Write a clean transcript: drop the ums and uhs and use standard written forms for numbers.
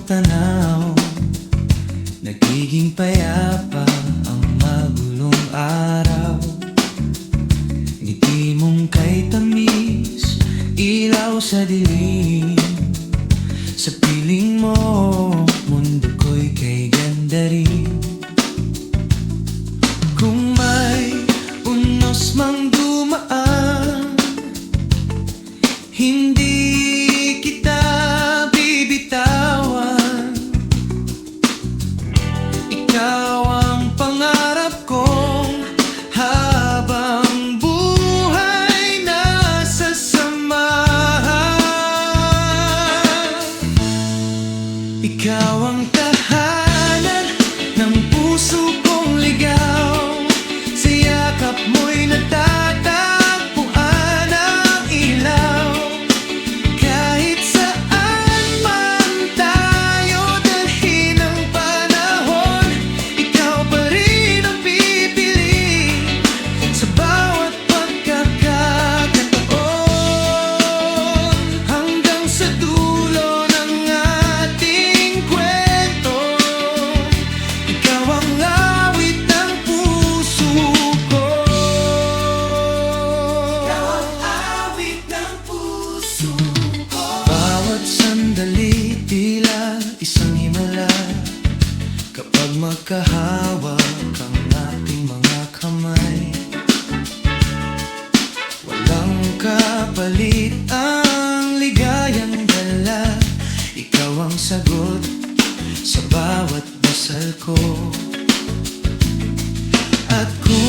tanaw, nagiging payapa ang magulong araw. Ngiti mong kay tamis, ilaw sa dilim. Sa piling mo, mundo ko'y kay ganda rin. Kung may unos mang dumaan, hindi kita bibitawan. Ikaw ang pangarap kong habang buhay nasa samahan. Ikaw ang tahanan ng puso kong ligaw. Sa yakap mo'y natatagpuan ang ilaw. Kahit saan man tayo dalhin ang panahon, ikaw pa rin ang pipili sa bawat pagkakataon. Hanggang sa dulo ng ating kwento, ikaw ang awit ng puso ko. Ikaw ang awit ng puso ko. Bawat sandali tila isang himala, kapag magkahawak ang ating mga kamay. Walang kapalit ang ligayang dala, ikaw ang sagot sa bawat dasal ko. At kung